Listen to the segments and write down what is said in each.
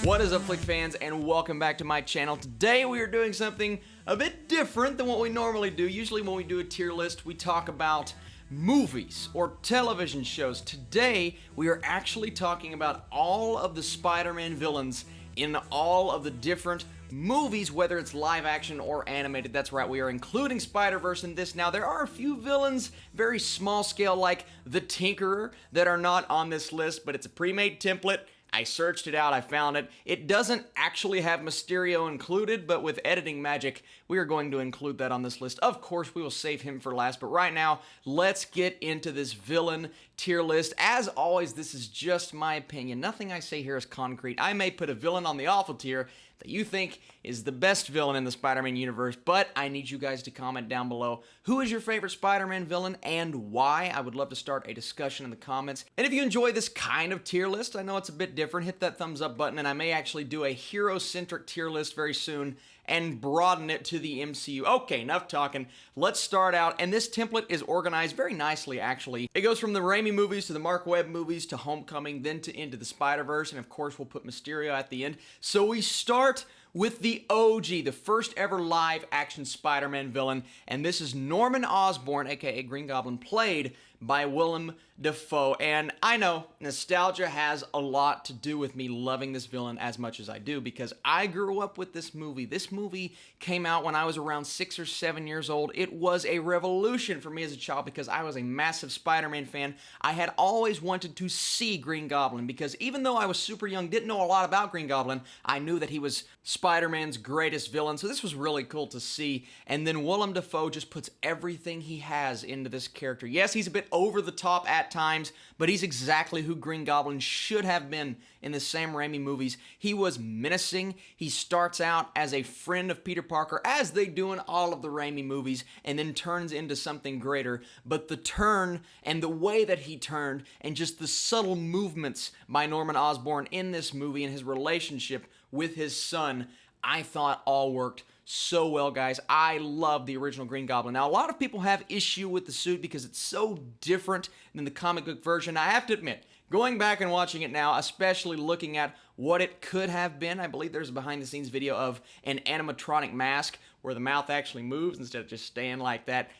What is up, Flick fans, and welcome back to my channel. Today we are doing something a bit different than what we normally do. Usually when we do a tier list, we talk about movies or television shows. Today we are actually talking about all of the Spider-Man villains in all of the different movies, whether it's live action or animated. That's right, we are including Spider-Verse in this. Now, there are a few villains, very small scale, like the Tinkerer, that are not on this list, but it's a pre-made template. I searched it out, I found it. It doesn't actually have Mysterio included, but with editing magic, we are going to include that on this list. Of course, we will save him for last, but right now, let's get into this villain tier list. As always, this is just my opinion. Nothing I say here is concrete. I may put a villain on the awful tier that you think is the best villain in the Spider-Man universe, but I need you guys to comment down below. Who is your favorite Spider-Man villain and why? I would love to start a discussion in the comments. And if you enjoy this kind of tier list, I know it's a bit different, hit that thumbs up button, and I may actually do a hero-centric tier list very soon and broaden it to the MCU. Okay, enough talking. Let's start out, and this template is organized very nicely, actually. It goes from the Raimi movies to the Mark Webb movies to Homecoming, then to Into the Spider-Verse, and of course we'll put Mysterio at the end. So we start with the OG, the first ever live action Spider-Man villain, and this is Norman Osborn, aka Green Goblin, played by Willem Dafoe. And I know nostalgia has a lot to do with me loving this villain as much as I do, because I grew up with this movie. This movie came out when I was around 6 or 7 years old. It was a revolution for me as a child because I was a massive Spider-Man fan. I had always wanted to see Green Goblin because even though I was super young, didn't know a lot about Green Goblin, I knew that he was Spider-Man's greatest villain, so this was really cool to see. And then Willem Dafoe just puts everything he has into this character. Yes, he's a bit over the top at times, but he's exactly who Green Goblin should have been in the Sam Raimi movies. He was menacing. He starts out as a friend of Peter Parker, as they do in all of the Raimi movies, and then turns into something greater. But the turn and the way that he turned and just the subtle movements by Norman Osborn in this movie and his relationship with his son, I thought all worked so well, guys. I love the original Green Goblin. Now, a lot of people have issue with the suit because it's so different than the comic book version. I have to admit, going back and watching it now, especially looking at what it could have been, I believe there's a behind-the-scenes video of an animatronic mask where the mouth actually moves instead of just staying like that.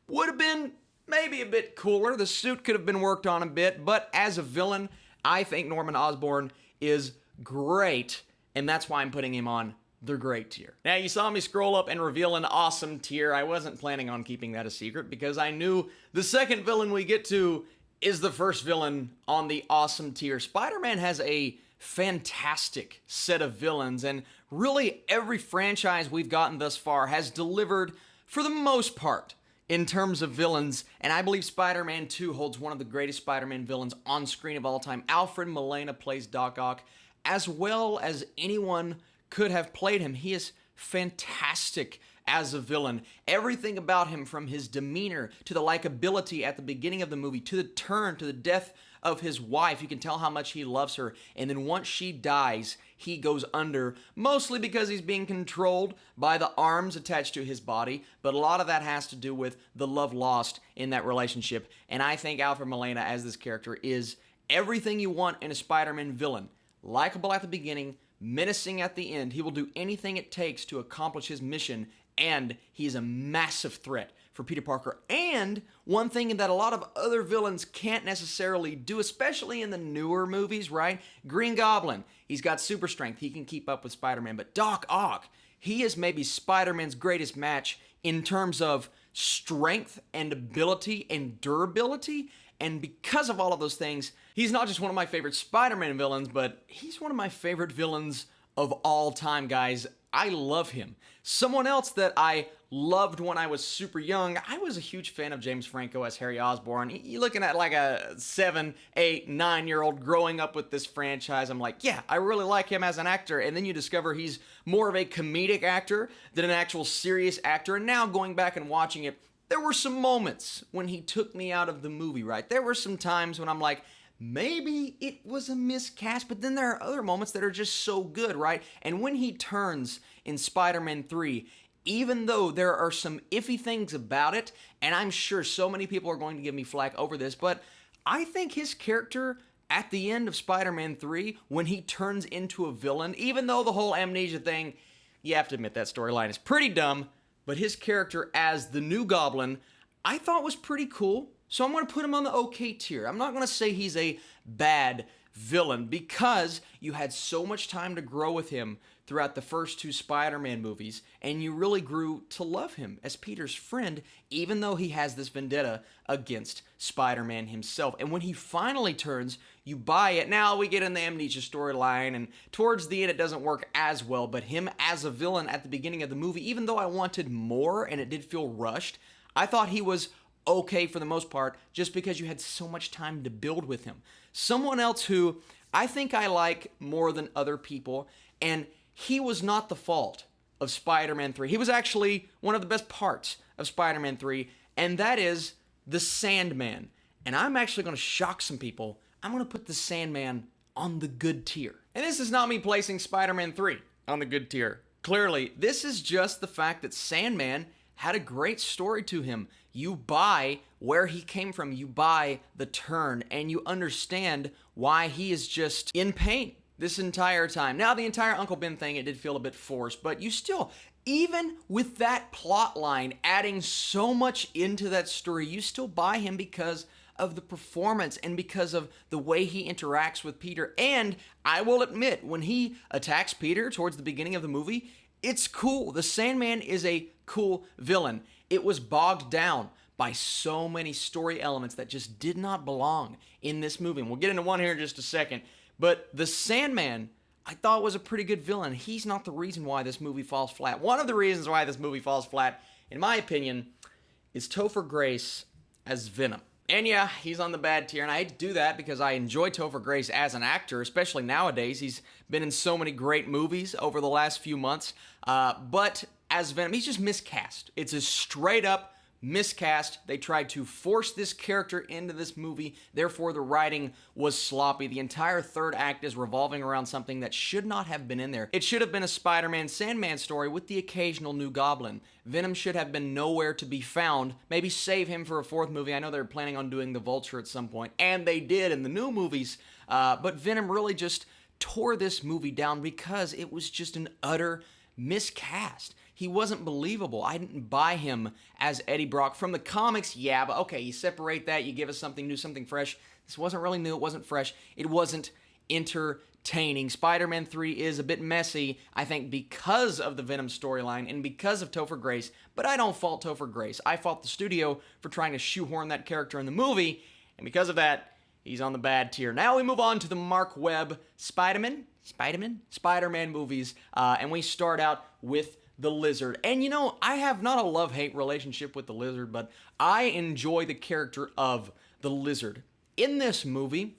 Would have been maybe a bit cooler. The suit could have been worked on a bit, but as a villain, I think Norman Osborn is great, and that's why I'm putting him on the great tier. Now, you saw me scroll up and reveal an awesome tier. I wasn't planning on keeping that a secret because I knew the second villain we get to is the first villain on the awesome tier. Spider-Man has a fantastic set of villains, and really every franchise we've gotten thus far has delivered for the most part in terms of villains, and I believe Spider-Man 2 holds one of the greatest Spider-Man villains on screen of all time. Alfred Molina plays Doc Ock as well as anyone could have played him. He is fantastic as a villain. Everything about him, from his demeanor to the likability at the beginning of the movie to the turn to the death of his wife, you can tell how much he loves her, and then once she dies, he goes under, mostly because he's being controlled by the arms attached to his body, but a lot of that has to do with the love lost in that relationship, and I think Alfred Molina as this character is everything you want in a Spider-Man villain. Likeable at the beginning, menacing at the end. He will do anything it takes to accomplish his mission, and he is a massive threat for Peter Parker. And one thing that a lot of other villains can't necessarily do, especially in the newer movies, right? Green Goblin, he's got super strength. He can keep up with Spider-Man. But Doc Ock, he is maybe Spider-Man's greatest match in terms of strength and ability and durability. And because of all of those things, he's not just one of my favorite Spider-Man villains, but he's one of my favorite villains of all time, guys. I love him. Someone else that I loved when I was super young, I was a huge fan of James Franco as Harry Osborn. You're looking at like a 7, 8, 9-year-old growing up with this franchise. I'm like, yeah, I really like him as an actor. And then you discover he's more of a comedic actor than an actual serious actor. And now going back and watching it, there were some moments when he took me out of the movie, right? There were some times when I'm like, maybe it was a miscast, but then there are other moments that are just so good, right? And when he turns in Spider-Man 3, even though there are some iffy things about it, and I'm sure so many people are going to give me flack over this, but I think his character at the end of Spider-Man 3, when he turns into a villain, even though the whole amnesia thing, you have to admit that storyline is pretty dumb, but his character as the new Goblin, I thought was pretty cool. So I'm going to put him on the okay tier. I'm not going to say he's a bad villain because you had so much time to grow with him throughout the first two Spider-Man movies, and you really grew to love him as Peter's friend, even though he has this vendetta against Spider-Man himself. And when he finally turns, you buy it. Now we get in the amnesia storyline, and towards the end it doesn't work as well, but him as a villain at the beginning of the movie, even though I wanted more and it did feel rushed, I thought he was okay for the most part, just because you had so much time to build with him. Someone else who I think I like more than other people, and he was not the fault of Spider-Man 3. He was actually one of the best parts of Spider-Man 3, and that is the Sandman. And I'm actually going to shock some people. I'm going to put the Sandman on the good tier. And this is not me placing Spider-Man 3 on the good tier. Clearly, this is just the fact that Sandman had a great story to him. You buy where he came from, you buy the turn, and you understand why he is just in pain this entire time. Now, the entire Uncle Ben thing, it did feel a bit forced, but you still, even with that plot line adding so much into that story, you still buy him because of the performance and because of the way he interacts with Peter. And I will admit, when he attacks Peter towards the beginning of the movie, it's cool. The Sandman is a cool villain. It was bogged down by so many story elements that just did not belong in this movie. And we'll get into one here in just a second. But the Sandman, I thought, was a pretty good villain. He's not the reason why this movie falls flat. One of the reasons why this movie falls flat, in my opinion, is Topher Grace as Venom. And yeah, he's on the bad tier, and I hate to do that because I enjoy Topher Grace as an actor, especially nowadays. He's been in so many great movies over the last few months. But as Venom, he's just miscast. It's a straight-up miscast. They tried to force this character into this movie, therefore the writing was sloppy. The entire third act is revolving around something that should not have been in there. It should have been a Spider-Man Sandman story with the occasional new Goblin. Venom should have been nowhere to be found. Maybe save him for a fourth movie. I know they were planning on doing the Vulture at some point, and they did in the new movies, but Venom really just tore this movie down because it was just an utter miscast. He wasn't believable. I didn't buy him as Eddie Brock. From the comics, yeah, but okay, you separate that, you give us something new, something fresh. This wasn't really new, it wasn't fresh, it wasn't entertaining. Spider-Man 3 is a bit messy, I think, because of the Venom storyline and because of Topher Grace, but I don't fault Topher Grace. I fault the studio for trying to shoehorn that character in the movie, and because of that, he's on the bad tier. Now we move on to the Mark Webb Spider-Man movies, and we start out with the Lizard. And you know, I have not a love-hate relationship with the Lizard, but I enjoy the character of the Lizard. In this movie,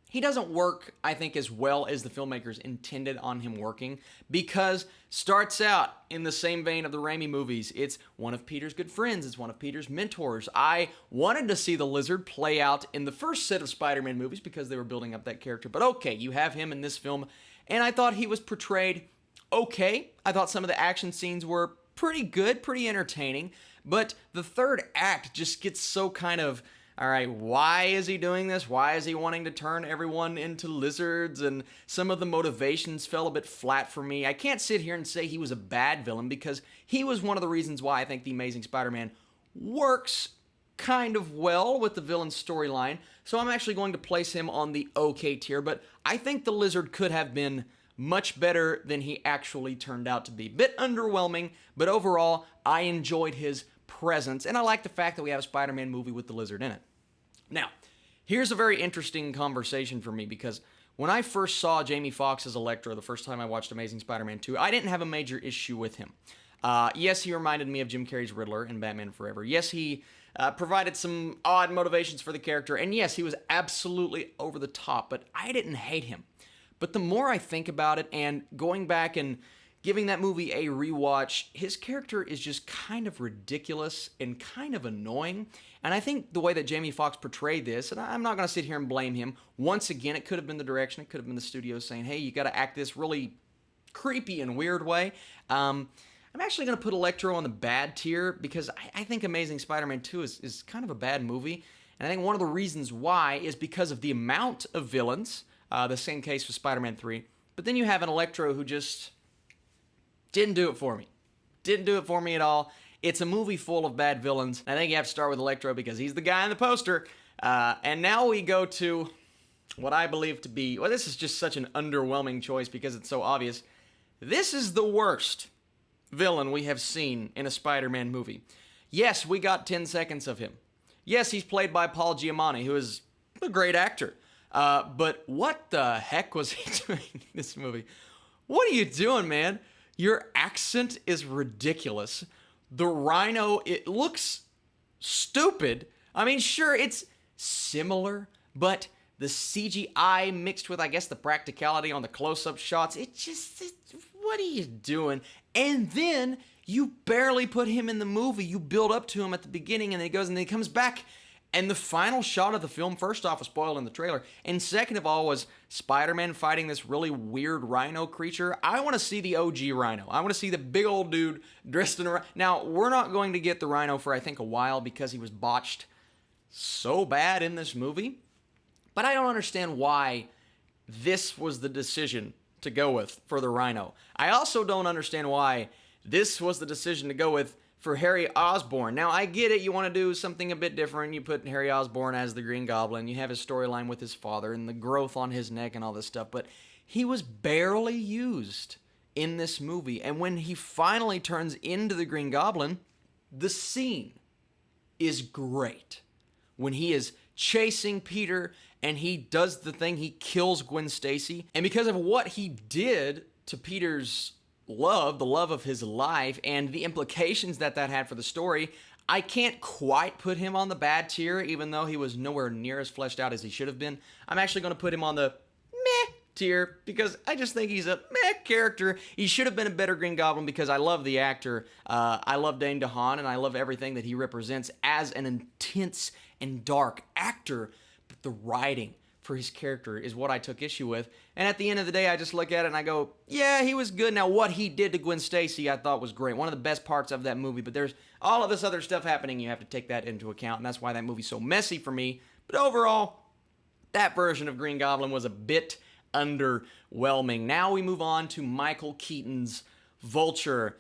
he doesn't work, I think, as well as the filmmakers intended on him working, because starts out in the same vein of the Raimi movies. It's one of Peter's good friends. It's one of Peter's mentors. I wanted to see the Lizard play out in the first set of Spider-Man movies because they were building up that character. But okay, you have him in this film, and I thought he was portrayed okay. I thought some of the action scenes were pretty good, pretty entertaining, but the third act just gets so kind of, all right, why is he doing this? Why is he wanting to turn everyone into lizards? And some of the motivations fell a bit flat for me. I can't sit here and say he was a bad villain because he was one of the reasons why I think The Amazing Spider-Man works kind of well with the villain storyline. So I'm actually going to place him on the okay tier, but I think the Lizard could have been much better than he actually turned out to be. Bit underwhelming, but overall, I enjoyed his presence, and I like the fact that we have a Spider-Man movie with the Lizard in it. Now, here's a very interesting conversation for me, because when I first saw Jamie Foxx as Electro the first time I watched Amazing Spider-Man 2, I didn't have a major issue with him. Yes, he reminded me of Jim Carrey's Riddler in Batman Forever. Yes, he provided some odd motivations for the character, and yes, he was absolutely over the top, but I didn't hate him. But the more I think about it, and going back and giving that movie a rewatch, his character is just kind of ridiculous and kind of annoying. And I think the way that Jamie Foxx portrayed this, and I'm not going to sit here and blame him, once again, it could have been the direction, it could have been the studio saying, hey, you got to act this really creepy and weird way. I'm actually going to put Electro on the bad tier because I think Amazing Spider-Man 2 is kind of a bad movie. And I think one of the reasons why is because of the amount of villains. The same case with Spider-Man 3. But then you have an Electro who just didn't do it for me. Didn't do it for me at all. It's a movie full of bad villains. I think you have to start with Electro because he's the guy in the poster. And now we go to what I believe to be, well, this is just such an underwhelming choice because it's so obvious. This is the worst villain we have seen in a Spider-Man movie. Yes, we got 10 seconds of him. Yes, he's played by Paul Giamatti, who is a great actor. But what the heck was he doing in this movie? What are you doing, man? Your accent is ridiculous. The Rhino, it looks stupid. I mean, sure, it's similar, but the CGI mixed with, I guess, the practicality on the close-up shots, what are you doing? And then you barely put him in the movie. You build up to him at the beginning, and then he goes, and then he comes back. And the final shot of the film, first off, was spoiled in the trailer, and second of all, was Spider-Man fighting this really weird rhino creature. I want to see the OG Rhino. I want to see the big old dude dressed in a... Now, we're not going to get the Rhino for, I think, a while because he was botched so bad in this movie. But I don't understand why this was the decision to go with for the Rhino. I also don't understand why this was the decision to go with for Harry Osborn. Now, I get it, you want to do something a bit different. You put Harry Osborn as the Green Goblin. You have his storyline with his father and the growth on his neck and all this stuff. But he was barely used in this movie. And when he finally turns into the Green Goblin, the scene is great. When he is chasing Peter and he does the thing, he kills Gwen Stacy. And because of what he did to Peter's love, the love of his life, and the implications that had for the story, I can't quite put him on the bad tier, even though he was nowhere near as fleshed out as he should have been. I'm actually going to put him on the meh tier, because I just think he's a meh character. He should have been a better Green Goblin, because I love the actor. I love Dane DeHaan, and I love everything that he represents as an intense and dark actor, but the writing for his character is what I took issue with. And at the end of the day, I just look at it and I go, yeah, he was good. Now, what he did to Gwen Stacy, I thought was great. One of the best parts of that movie, but there's all of this other stuff happening. You have to take that into account, and that's why that movie's so messy for me. But overall, that version of Green Goblin was a bit underwhelming. Now we move on to Michael Keaton's Vulture,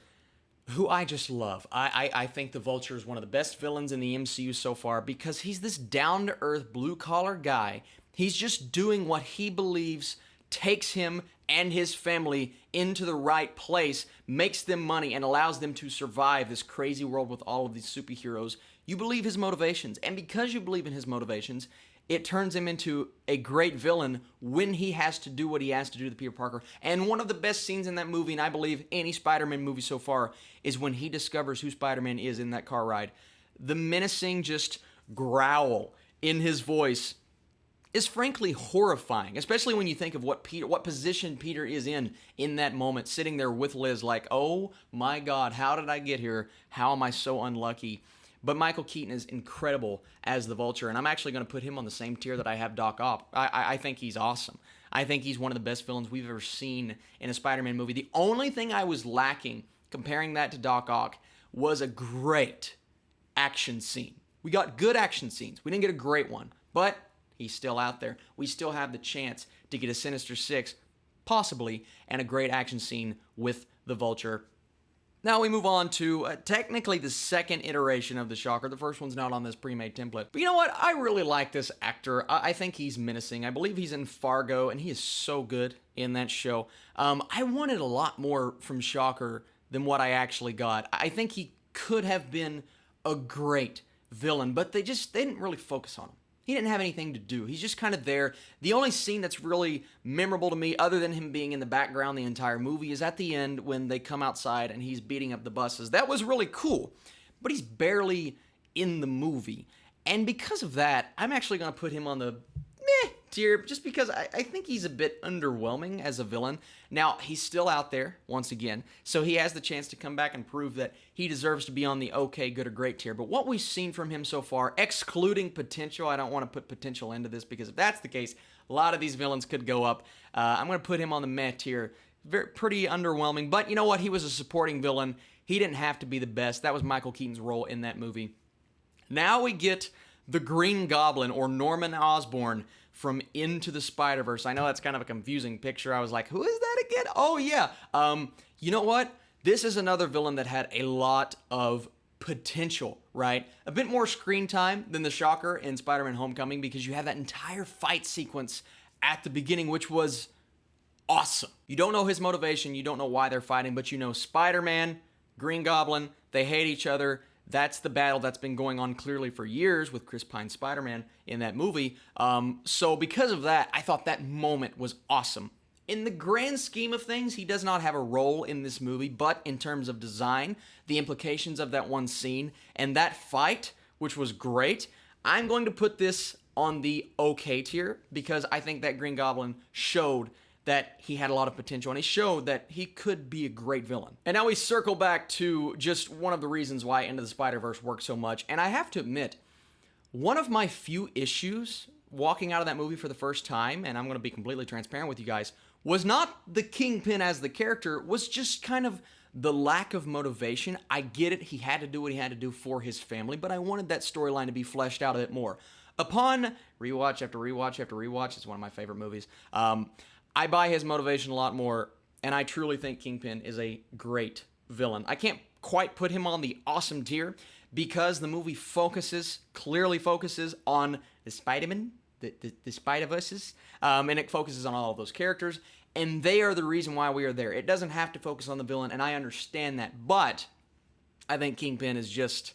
who I just love. I think the Vulture is one of the best villains in the MCU so far because he's this down-to-earth, blue-collar guy. He's just doing what he believes takes him and his family into the right place, makes them money, and allows them to survive this crazy world with all of these superheroes. You believe his motivations, and because you believe in his motivations, it turns him into a great villain when he has to do what he has to do to Peter Parker. And one of the best scenes in that movie, and I believe any Spider-Man movie so far, is when he discovers who Spider-Man is in that car ride. The menacing just growl in his voice is frankly horrifying, especially when you think of what position Peter is in that moment, sitting there with Liz like, oh my God, how did I get here? How am I so unlucky? But Michael Keaton is incredible as the Vulture, and I'm actually going to put him on the same tier that I have Doc Ock. I think he's awesome. I think he's one of the best villains we've ever seen in a Spider-Man movie. The only thing I was lacking, comparing that to Doc Ock, was a great action scene. We got good action scenes. We didn't get a great one, but he's still out there. We still have the chance to get a Sinister Six, possibly, and a great action scene with the Vulture. Now we move on to technically the second iteration of the Shocker. The first one's not on this pre-made template. But you know what? I really like this actor. I think he's menacing. I believe he's in Fargo, and he is so good in that show. I wanted a lot more from Shocker than what I actually got. I think he could have been a great villain, but they didn't really focus on him. He didn't have anything to do. He's just kind of there. The only scene that's really memorable to me, other than him being in the background the entire movie, is at the end when they come outside and he's beating up the buses. That was really cool, but he's barely in the movie. And because of that, I'm actually going to put him on the meh tier, just because I think he's a bit underwhelming as a villain. Now, he's still out there, once again, so he has the chance to come back and prove that he deserves to be on the okay, good, or great tier. But what we've seen from him so far, excluding potential, I don't want to put potential into this, because if that's the case, a lot of these villains could go up. I'm going to put him on the meh tier. Pretty underwhelming, but you know what? He was a supporting villain. He didn't have to be the best. That was Michael Keaton's role in that movie. Now we get the Green Goblin, or Norman Osborn, from Into the Spider-Verse. I know that's kind of a confusing picture. I was like, who is that again? Oh, yeah. You know what? This is another villain that had a lot of potential, right? A bit more screen time than the Shocker in Spider-Man Homecoming, because you have that entire fight sequence at the beginning, which was awesome. You don't know his motivation, you don't know why they're fighting, but you know Spider-Man, Green Goblin, they hate each other. That's the battle that's been going on clearly for years with Chris Pine's Spider-Man in that movie. So because of that, I thought that moment was awesome. In the grand scheme of things, he does not have a role in this movie, but in terms of design, the implications of that one scene, and that fight, which was great, I'm going to put this on the okay tier, because I think that Green Goblin showed that he had a lot of potential, and he showed that he could be a great villain. And now we circle back to just one of the reasons why Into the Spider-Verse worked so much, and I have to admit, one of my few issues walking out of that movie for the first time, and I'm going to be completely transparent with you guys, was not the Kingpin as the character, was just kind of the lack of motivation. I get it, he had to do what he had to do for his family, but I wanted that storyline to be fleshed out a bit more. Upon rewatch after rewatch after rewatch, it's one of my favorite movies, I buy his motivation a lot more, and I truly think Kingpin is a great villain. I can't quite put him on the awesome tier, because the movie clearly focuses on the Spider-Man, the Spider-Verses, and it focuses on all of those characters, and they are the reason why we are there. It doesn't have to focus on the villain, and I understand that, but I think Kingpin is just...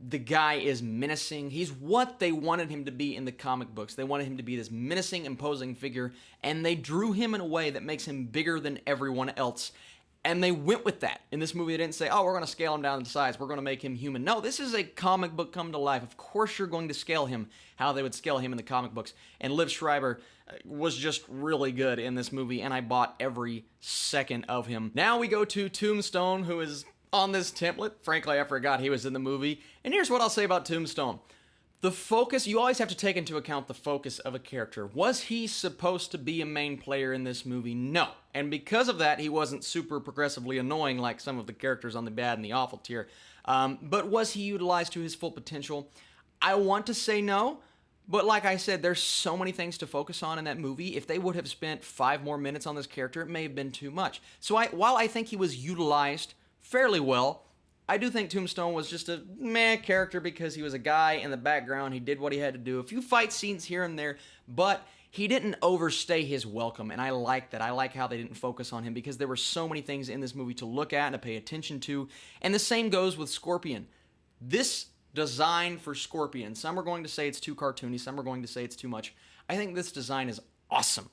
the guy is menacing. He's what they wanted him to be in the comic books. They wanted him to be this menacing, imposing figure, and they drew him in a way that makes him bigger than everyone else. And they went with that. In this movie, they didn't say, oh, we're going to scale him down to size. We're going to make him human. No, this is a comic book come to life. Of course you're going to scale him how they would scale him in the comic books. And Liv Schreiber was just really good in this movie, and I bought every second of him. Now we go to Tombstone, who is on this template. Frankly, I forgot he was in the movie. And here's what I'll say about Tombstone. The focus, you always have to take into account the focus of a character. Was he supposed to be a main player in this movie? No. And because of that, he wasn't super progressively annoying like some of the characters on the bad and the awful tier. But was he utilized to his full potential? I want to say no. But like I said, there's so many things to focus on in that movie. If they would have spent 5 more minutes on this character, it may have been too much. So while I think he was utilized fairly well, I do think Tombstone was just a meh character, because he was a guy in the background. He did what he had to do. A few fight scenes here and there, but he didn't overstay his welcome, and I like that. I like how they didn't focus on him, because there were so many things in this movie to look at and to pay attention to. And the same goes with Scorpion. This design for Scorpion, some are going to say it's too cartoony, some are going to say it's too much. I think this design is awesome.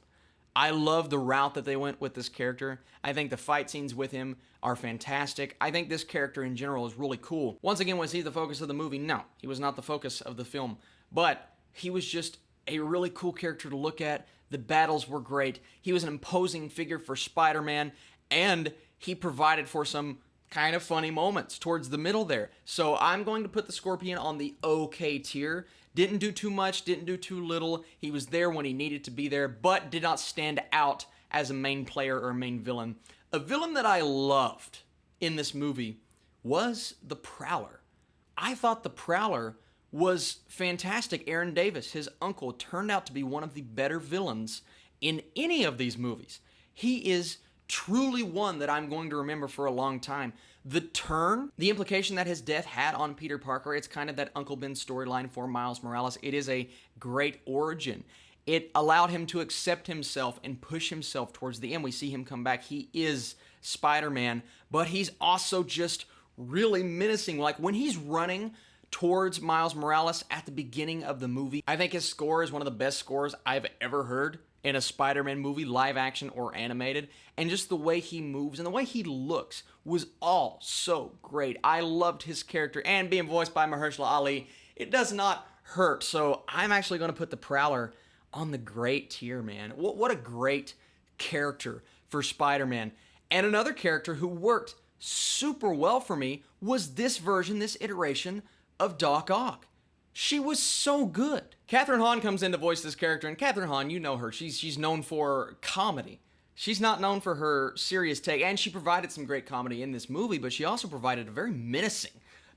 I love the route that they went with this character. I think the fight scenes with him are fantastic. I think this character in general is really cool. Once again, was he the focus of the movie? No, he was not the focus of the film. But he was just a really cool character to look at. The battles were great. He was an imposing figure for Spider-Man, and he provided for some kind of funny moments towards the middle there. So I'm going to put the Scorpion on the okay tier. Didn't do too much, didn't do too little. He was there when he needed to be there, but did not stand out as a main player or a main villain. A villain that I loved in this movie was the Prowler. I thought the Prowler was fantastic. Aaron Davis, his uncle, turned out to be one of the better villains in any of these movies. He is truly one that I'm going to remember for a long time. The turn, the implication that his death had on Peter Parker, it's kind of that Uncle Ben storyline for Miles Morales. It is a great origin. It allowed him to accept himself and push himself towards the end. We see him come back. He is Spider-Man, but he's also just really menacing. Like when he's running towards Miles Morales at the beginning of the movie, I think his score is one of the best scores I've ever heard in a Spider-Man movie, live action or animated, and just the way he moves and the way he looks was all so great. I loved his character, and being voiced by Mahershala Ali, it does not hurt. So I'm actually going to put the Prowler on the great tier, man. What a great character for Spider-Man. And another character who worked super well for me was this version, this iteration of Doc Ock. She was so good. Kathryn Hahn comes in to voice this character, and Kathryn Hahn, you know her. She's known for comedy. She's not known for her serious take, and she provided some great comedy in this movie, but she also provided a very menacing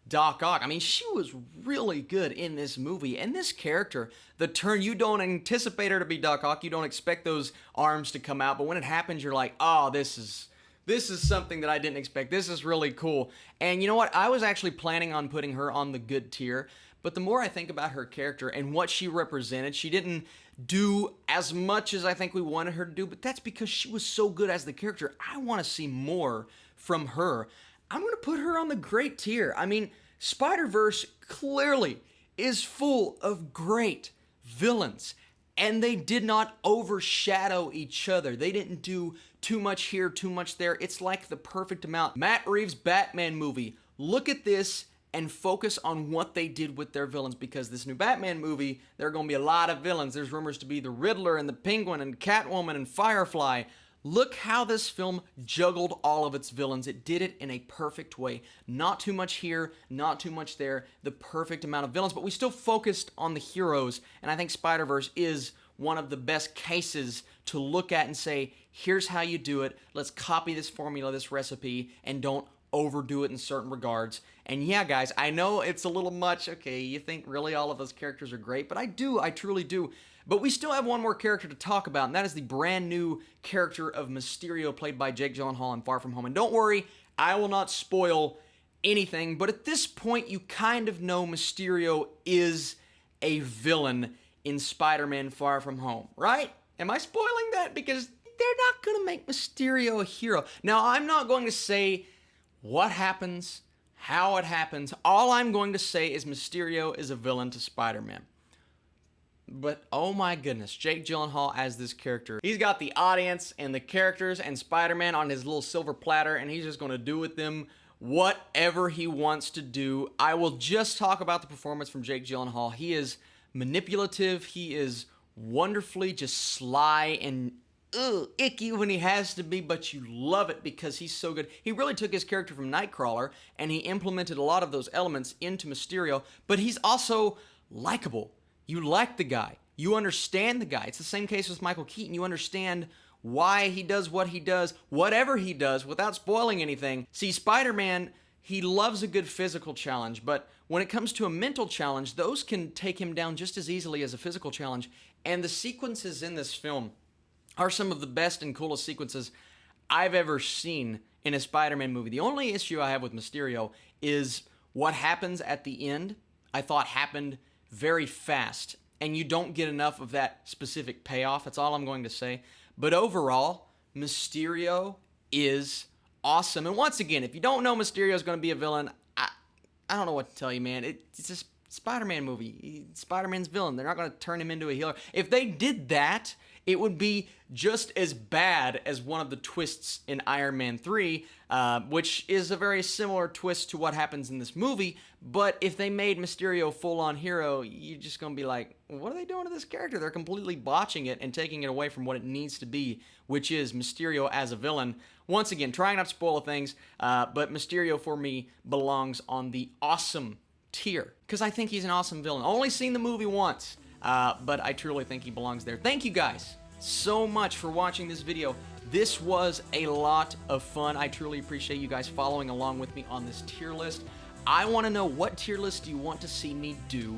Doc Ock. I mean, she was really good in this movie. And this character, the turn, you don't anticipate her to be Doc Ock. You don't expect those arms to come out. But when it happens, you're like, oh, this is something that I didn't expect. This is really cool. And you know what? I was actually planning on putting her on the good tier. But the more I think about her character and what she represented, she didn't do as much as I think we wanted her to do. But that's because she was so good as the character. I want to see more from her. I'm going to put her on the great tier. I mean, Spider-Verse clearly is full of great villains, and they did not overshadow each other. They didn't do too much here, too much there. It's like the perfect amount. Matt Reeves' Batman movie. Look at this and focus on what they did with their villains, because this new Batman movie, there are going to be a lot of villains. There's rumors to be the Riddler and the Penguin and Catwoman and Firefly. Look how this film juggled all of its villains. It did it in a perfect way. Not too much here, not too much there. The perfect amount of villains, but we still focused on the heroes, and I think Spider-Verse is one of the best cases to look at and say, here's how you do it. Let's copy this formula, this recipe, and don't overdo it in certain regards. And yeah, guys, I know it's a little much. Okay, you think really all of those characters are great, but I truly do. But we still have one more character to talk about, and that is the brand new character of Mysterio, played by Jake Gyllenhaal in Far From Home. And don't worry, I will not spoil anything, but at this point, you kind of know Mysterio is a villain in Spider-Man Far From Home, right? Am I spoiling that? Because they're not going to make Mysterio a hero. Now, I'm not going to say what happens, how it happens. All I'm going to say is Mysterio is a villain to Spider-Man. But oh my goodness, Jake Gyllenhaal as this character. He's got the audience and the characters and Spider-Man on his little silver platter, and he's just going to do with them whatever he wants to do. I will just talk about the performance from Jake Gyllenhaal. He is manipulative. He is wonderfully just sly and icky when he has to be, but you love it because he's so good. He really took his character from Nightcrawler, and he implemented a lot of those elements into Mysterio, but he's also likable. You like the guy. You understand the guy. It's the same case with Michael Keaton. You understand why he does what he does, whatever he does, without spoiling anything. See, Spider-Man, he loves a good physical challenge, but when it comes to a mental challenge, those can take him down just as easily as a physical challenge. And the sequences in this film are some of the best and coolest sequences I've ever seen in a Spider-Man movie. The only issue I have with Mysterio is what happens at the end, I thought happened very fast, and you don't get enough of that specific payoff. That's all I'm going to say. But overall, Mysterio is awesome. And once again, if you don't know Mysterio is going to be a villain, I don't know what to tell you, man. It's a Spider-Man movie. Spider-Man's villain. They're not going to turn him into a healer. If they did that, it would be just as bad as one of the twists in Iron Man 3, which is a very similar twist to what happens in this movie. But if they made Mysterio full-on hero, you're just going to be like, what are they doing to this character? They're completely botching it and taking it away from what it needs to be, which is Mysterio as a villain. Once again, trying not to spoil things, but Mysterio for me belongs on the awesome tier, because I think he's an awesome villain. Only seen the movie once, but I truly think he belongs there. Thank you guys so much for watching this video. This was a lot of fun. I truly appreciate you guys following along with me on this tier list. I want to know, what tier list do you want to see me do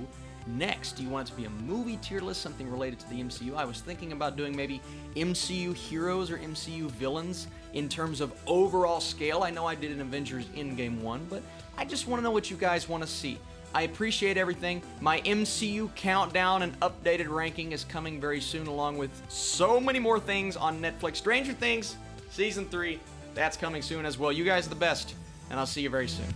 next? Do you want it to be a movie tier list, something related to the MCU? I was thinking about doing maybe MCU heroes or MCU villains in terms of overall scale. I know I did an Avengers Endgame one, but I just want to know what you guys want to see. I appreciate everything. My MCU countdown and updated ranking is coming very soon, along with so many more things on Netflix. Stranger Things Season 3, that's coming soon as well. You guys are the best, and I'll see you very soon.